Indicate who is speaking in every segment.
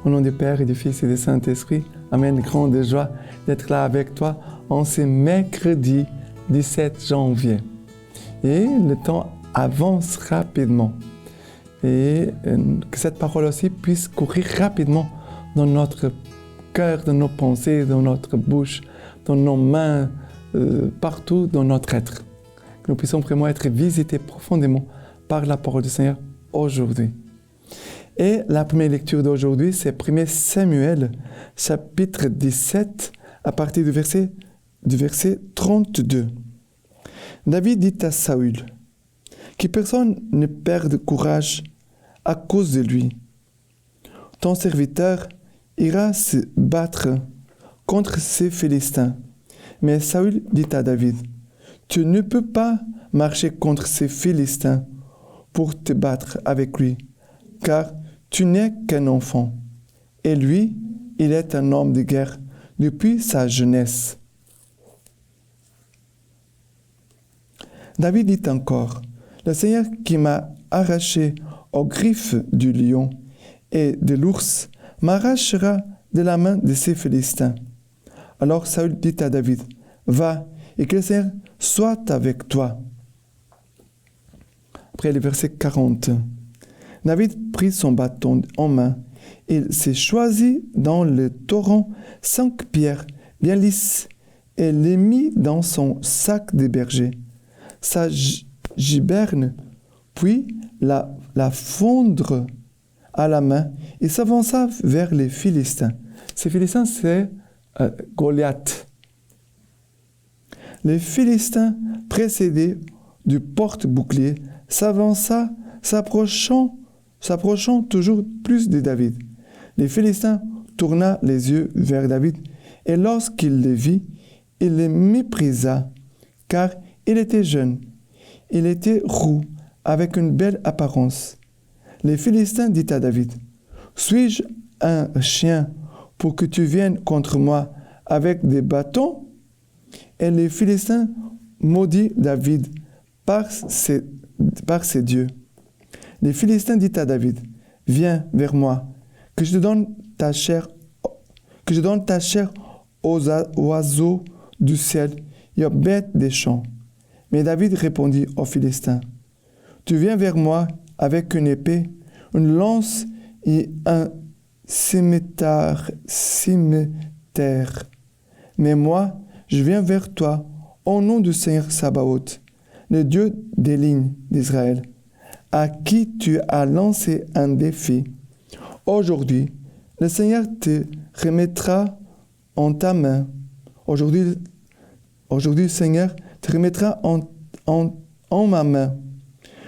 Speaker 1: Au nom du Père et du Fils et du Saint-Esprit, Amen. Grande joie d'être là avec toi en ce mercredi 17 janvier. Et le temps avance rapidement. Et que cette parole aussi puisse courir rapidement dans notre cœur, dans nos pensées, dans notre bouche, dans nos mains, partout dans notre être. Que nous puissions vraiment être visités profondément par la parole du Seigneur aujourd'hui. Et la première lecture d'aujourd'hui, c'est 1 Samuel, chapitre 17, à partir du verset 32. David dit à Saül, « Que personne ne perde courage à cause de lui. Ton serviteur ira se battre contre ces Philistins. » Mais Saül dit à David, « Tu ne peux pas marcher contre ces Philistins pour te battre avec lui, car tu n'es qu'un enfant. Et lui, il est un homme de guerre depuis sa jeunesse. » David dit encore, « Le Seigneur qui m'a arraché aux griffes du lion et de l'ours m'arrachera de la main de ces Philistins. » Alors Saül dit à David, « Va, et que le Seigneur soit avec toi. » Après le verset 40. David prit son bâton en main. Il s'est choisi dans le torrent 5 pierres bien lisses et les mit dans son sac de berger. Sa giberne, puis la fondre à la main et s'avança vers les Philistins. Ces Philistins, c'est Goliath. Les Philistins, précédés du porte-bouclier, s'approchant toujours plus de David. Les Philistins tourna les yeux vers David, et lorsqu'il les vit, il les méprisa, car il était jeune. Il était roux, avec une belle apparence. Les Philistins dit à David, « Suis-je un chien pour que tu viennes contre moi avec des bâtons ?» Et les Philistins maudit David par ses dieux. Les Philistins dit à David, « Viens vers moi, que je donne ta chair aux oiseaux du ciel et aux bêtes des champs. » Mais David répondit aux Philistins, « Tu viens vers moi avec une épée, une lance et un cimeterre. Mais moi, je viens vers toi au nom du Seigneur Sabaoth, le Dieu des lignes d'Israël, à qui tu as lancé un défi. Aujourd'hui, le Seigneur te remettra en ta main. Aujourd'hui, le Seigneur te remettra en ma main.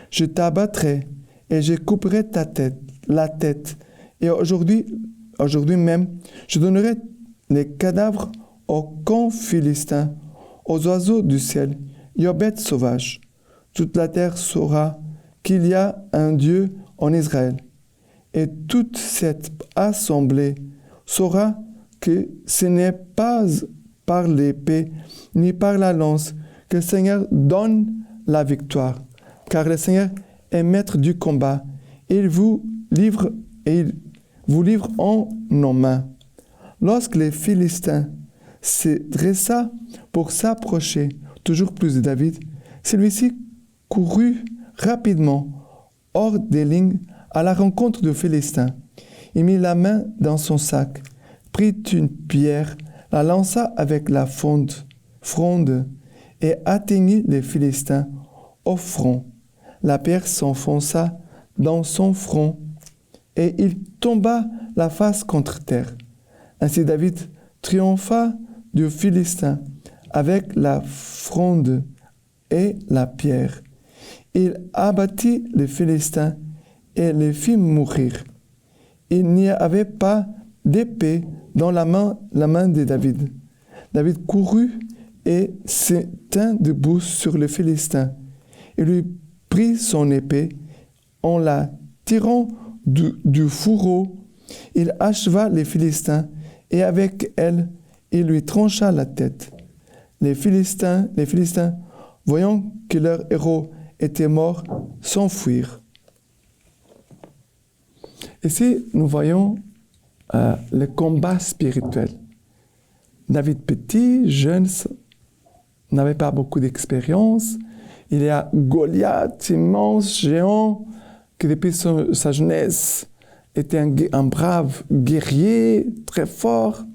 Speaker 1: Je t'abattrai et je couperai la tête. Et aujourd'hui même, je donnerai les cadavres aux camps philistins, aux oiseaux du ciel et aux bêtes sauvages. Toute la terre saura qu'il y a un Dieu en Israël. Et toute cette assemblée saura que ce n'est pas par l'épée ni par la lance que le Seigneur donne la victoire, car le Seigneur est maître du combat. Il vous livre en nos mains. Lorsque les Philistins se dressa pour s'approcher toujours plus de David, celui-ci courut rapidement hors des lignes à la rencontre du Philistin. Il mit la main dans son sac, prit une pierre, la lança avec la fronde et atteignit les Philistins au front. La pierre s'enfonça dans son front et il tomba la face contre terre. Ainsi David triompha du Philistin avec la fronde et la pierre. Il abattit les Philistins et les fit mourir. Il n'y avait pas d'épée dans la main de David. David courut et se tint debout sur le Philistin. Il lui prit son épée en la tirant du fourreau. Il acheva les Philistins et avec elle, il lui trancha la tête. Les Philistins, voyant que leur héros était mort, s'enfuirent. Ici, nous voyons le combat spirituel. David petit, jeune, n'avait pas beaucoup d'expérience. Il y a Goliath, immense géant, qui depuis sa jeunesse était un brave guerrier, très fort,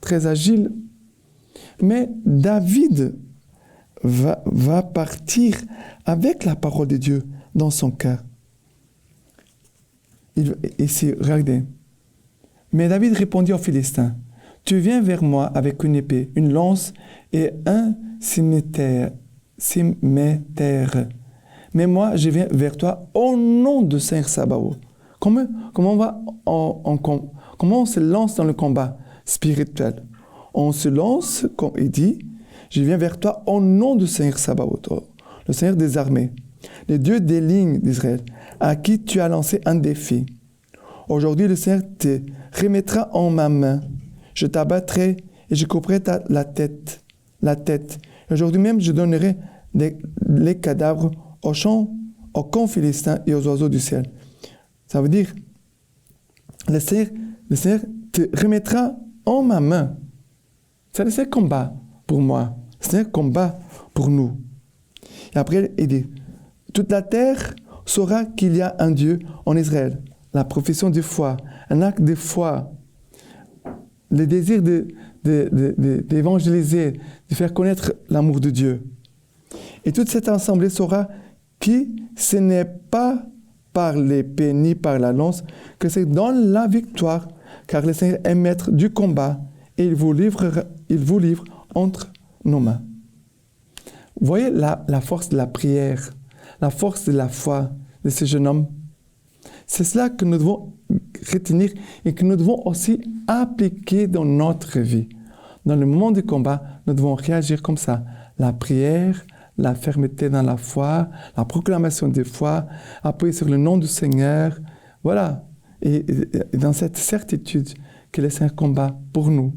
Speaker 1: très agile. Mais David va partir avec la parole de Dieu dans son cœur. Ici, regardez. Mais David répondit aux Philistins, « Tu viens vers moi avec une épée, une lance et un cimeterre. Mais moi, je viens vers toi au nom de Seigneur Sabaoth. » Comment on se lance dans le combat spirituel? On se lance, comme il dit, « Je viens vers toi au nom de Seigneur Sabaoth, le Seigneur des armées, le Dieu des lignes d'Israël, à qui tu as lancé un défi. Aujourd'hui, le Seigneur te remettra en ma main. Je t'abattrai et je couperai la tête. Aujourd'hui même, je donnerai les cadavres aux champs, aux camps philistins et aux oiseaux du ciel. » Ça veut dire, le Seigneur te remettra en ma main. C'est le Seigneur combat pour moi. Le Seigneur combat pour nous. Et après, il dit, toute la terre saura qu'il y a un Dieu en Israël. La profession de foi, un acte de foi, le désir d'évangéliser, de faire connaître l'amour de Dieu. Et toute cette assemblée saura que ce n'est pas par l'épée ni par la lance que c'est dans la victoire, car le Seigneur est maître du combat et il vous livre entre nos mains. Vous voyez la force de la prière, la force de la foi de ce jeune homme. C'est cela que nous devons retenir et que nous devons aussi appliquer dans notre vie. Dans le moment du combat, nous devons réagir comme ça. La prière, la fermeté dans la foi, la proclamation de foi, appuyer sur le nom du Seigneur. Voilà. Et dans cette certitude que le Seigneur combat pour nous.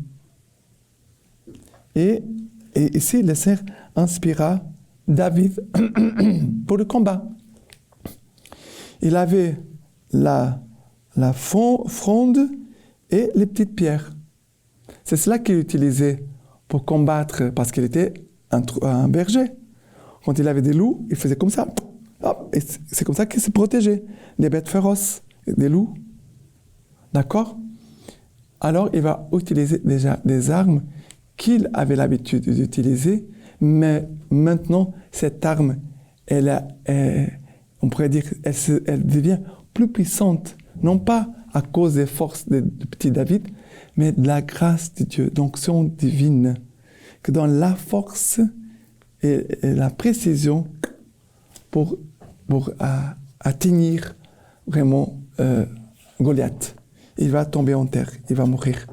Speaker 1: Et ici, le Seigneur inspira David pour le combat. Il avait la fronde et les petites pierres. C'est cela qu'il utilisait pour combattre, parce qu'il était un berger. Quand il avait des loups, il faisait comme ça. Et c'est comme ça qu'il se protégeait des bêtes féroces, des loups. D'accord? Alors, il va utiliser déjà des armes qu'il avait l'habitude d'utiliser, mais maintenant, cette arme, on pourrait dire, elle devient plus puissante, non pas à cause des forces de petit David, mais de la grâce de Dieu, d'onction divine, que dans la force et la précision pour atteindre vraiment Goliath. Il va tomber en terre, il va mourir.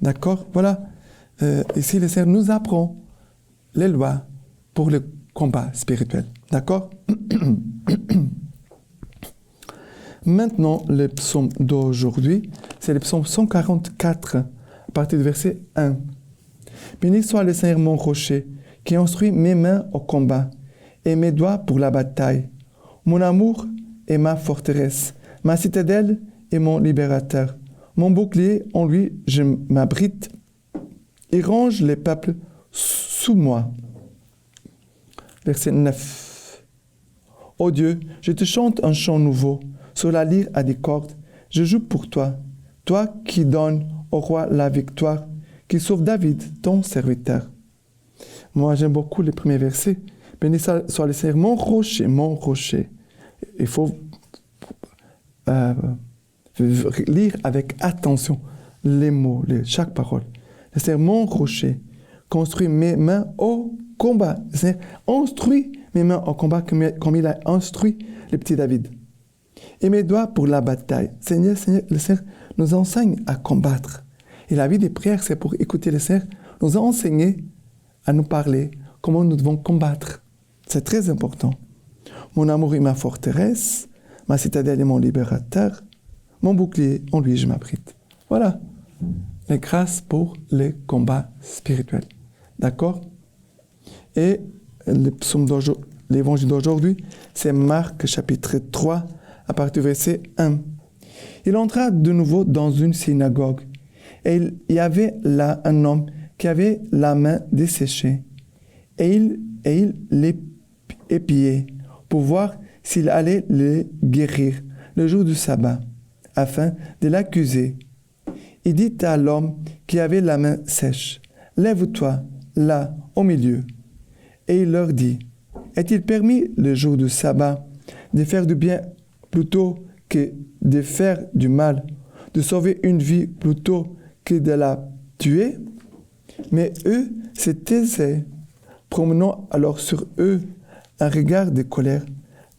Speaker 1: D'accord? Voilà. Ici, le Seigneur nous apprend les lois pour le combat spirituel. D'accord? Maintenant, le psaume d'aujourd'hui, c'est le psaume 144, à partir du verset 1. « Béni soit le Seigneur mon rocher, qui instruit mes mains au combat, et mes doigts pour la bataille. Mon amour est ma forteresse, ma citadelle est mon libérateur. Mon bouclier, en lui, je m'abrite. Il range les peuples sous moi. » Verset 9. « Ô Dieu, je te chante un chant nouveau. Sur la lyre à des cordes, je joue pour toi, toi qui donnes au roi la victoire, qui sauve David, ton serviteur. » Moi, j'aime beaucoup les premiers versets. « Béni soit le Seigneur, mon rocher, mon rocher. » Il faut lire avec attention les mots, chaque parole. « Le Seigneur, mon rocher, construit mes mains au combat. » Le Seigneur instruit mes mains au combat comme il a instruit le petit David. Et mes doigts pour la bataille. Seigneur, le Seigneur nous enseigne à combattre. Et la vie des prières, c'est pour écouter le Seigneur nous enseigner à nous parler comment nous devons combattre. C'est très important. Mon amour est ma forteresse, ma citadelle est mon libérateur, mon bouclier, en lui je m'abrite. Voilà les grâces pour les combats spirituels. D'accord? Et le psaume l'évangile d'aujourd'hui, c'est Marc chapitre 3, à partir du verset 1. Il entra de nouveau dans une synagogue, et il y avait là un homme qui avait la main desséchée, et il l'épiait pour voir s'il allait le guérir le jour du sabbat, afin de l'accuser. Il dit à l'homme qui avait la main sèche, « Lève-toi, là, au milieu. » Et il leur dit, « Est-il permis le jour du sabbat de faire du bien plutôt que de faire du mal, de sauver une vie plutôt que de la tuer? » Mais eux se taisaient, promenant alors sur eux un regard de colère,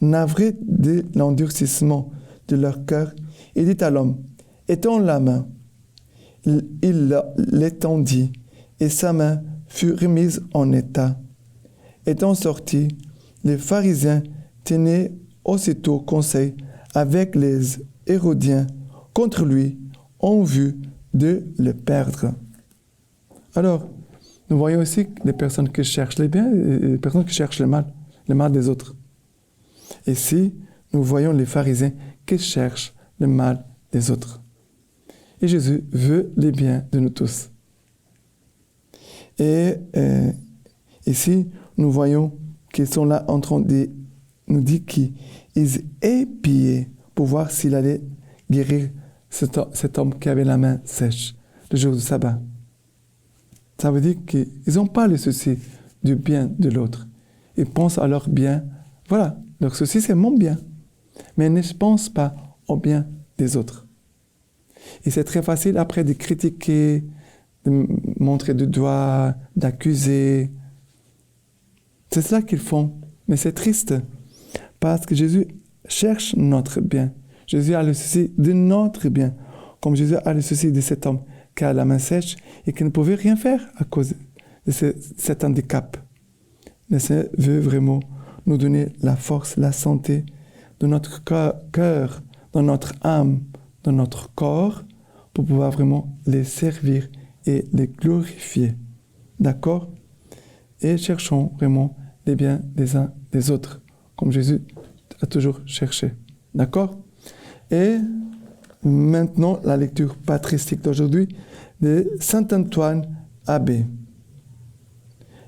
Speaker 1: navré de l'endurcissement de leur cœur. Il dit à l'homme, « Étends la main. » Il l'étendit, et sa main fut remise en état. Étant sortis, les pharisiens tenaient aussitôt conseil avec les Hérodiens contre lui en vue de le perdre. Alors, nous voyons aussi les personnes qui cherchent le bien et les personnes qui cherchent le mal des autres. Ici, nous voyons les pharisiens qui cherchent le mal des autres. Et Jésus veut le bien de nous tous. Et ici, nous voyons qu'ils sont là en train de nous dire qu'ils épiaient pour voir s'il allait guérir cet homme qui avait la main sèche le jour du sabbat. Ça veut dire qu'ils n'ont pas le souci du bien de l'autre. Ils pensent à leur bien. Voilà, leur souci, c'est mon bien. Mais ils ne pensent pas au bien des autres. Et c'est très facile après de critiquer, de montrer du doigt, d'accuser. C'est ça qu'ils font. Mais c'est triste. Parce que Jésus cherche notre bien. Jésus a le souci de notre bien. Comme Jésus a le souci de cet homme qui a la main sèche et qui ne pouvait rien faire à cause de cet handicap. Le Seigneur veut vraiment nous donner la force, la santé de notre cœur, dans notre âme, dans notre corps, pour pouvoir vraiment les servir et les glorifier. D'accord? Et cherchons vraiment les biens des uns des autres, comme Jésus a toujours cherché. D'accord? Et maintenant, la lecture patristique d'aujourd'hui de Saint Antoine Abbé.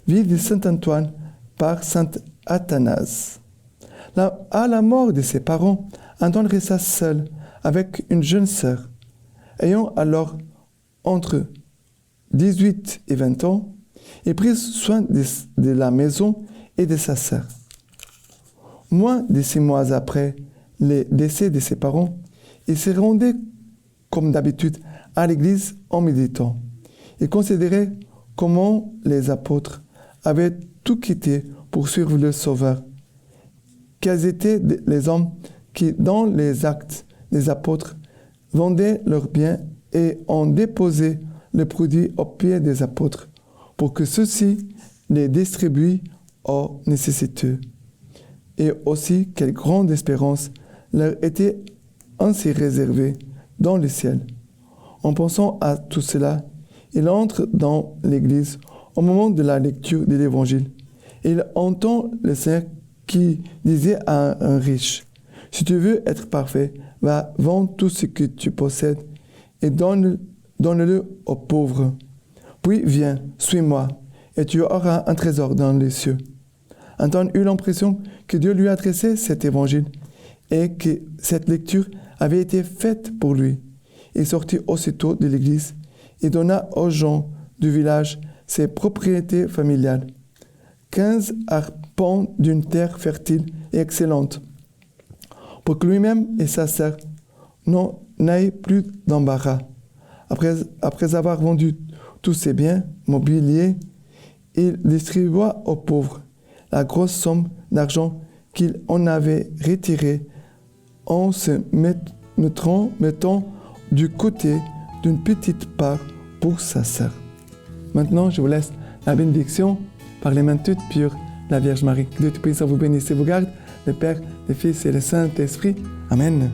Speaker 1: Vie de Saint Antoine par Saint Athanase. À la mort de ses parents, Antoine resta seul avec une jeune sœur. Ayant alors entre 18 et 20 ans, il prit soin de la maison et de sa sœur. Moins de 6 mois après le décès de ses parents, il se rendait comme d'habitude à l'église en méditant. Il considérait comment les apôtres avaient tout quitté pour suivre le Sauveur. Quels étaient les hommes qui, dans les actes des apôtres, vendaient leurs biens et ont déposé le produit aux pieds des apôtres pour que ceux-ci les distribuent aux nécessiteux. Et aussi, quelle grande espérance leur était ainsi réservée dans le ciel. En pensant à tout cela, il entre dans l'église au moment de la lecture de l'évangile. Il entend le Seigneur qui disait à un riche, « Si tu veux être parfait, va vendre tout ce que tu possèdes et donne-le aux pauvres. Puis viens, suis-moi, et tu auras un trésor dans les cieux. » Antoine eut l'impression que Dieu lui adressait cet évangile et que cette lecture avait été faite pour lui. Il sortit aussitôt de l'église et donna aux gens du village ses propriétés familiales. 15 arpents d'une terre fertile et excellente, pour que lui-même et sa sœur n'aient plus d'embarras. Après avoir vendu tous ses biens mobiliers, il distribua aux pauvres la grosse somme d'argent qu'il en avait retirée en se mettant du côté d'une petite part pour sa sœur. Maintenant, je vous laisse la bénédiction par les mains toutes pures de la Vierge Marie. Que Dieu Tout-Puissant vous bénisse et vous garde, le Père, le Fils et le Saint-Esprit. Amen.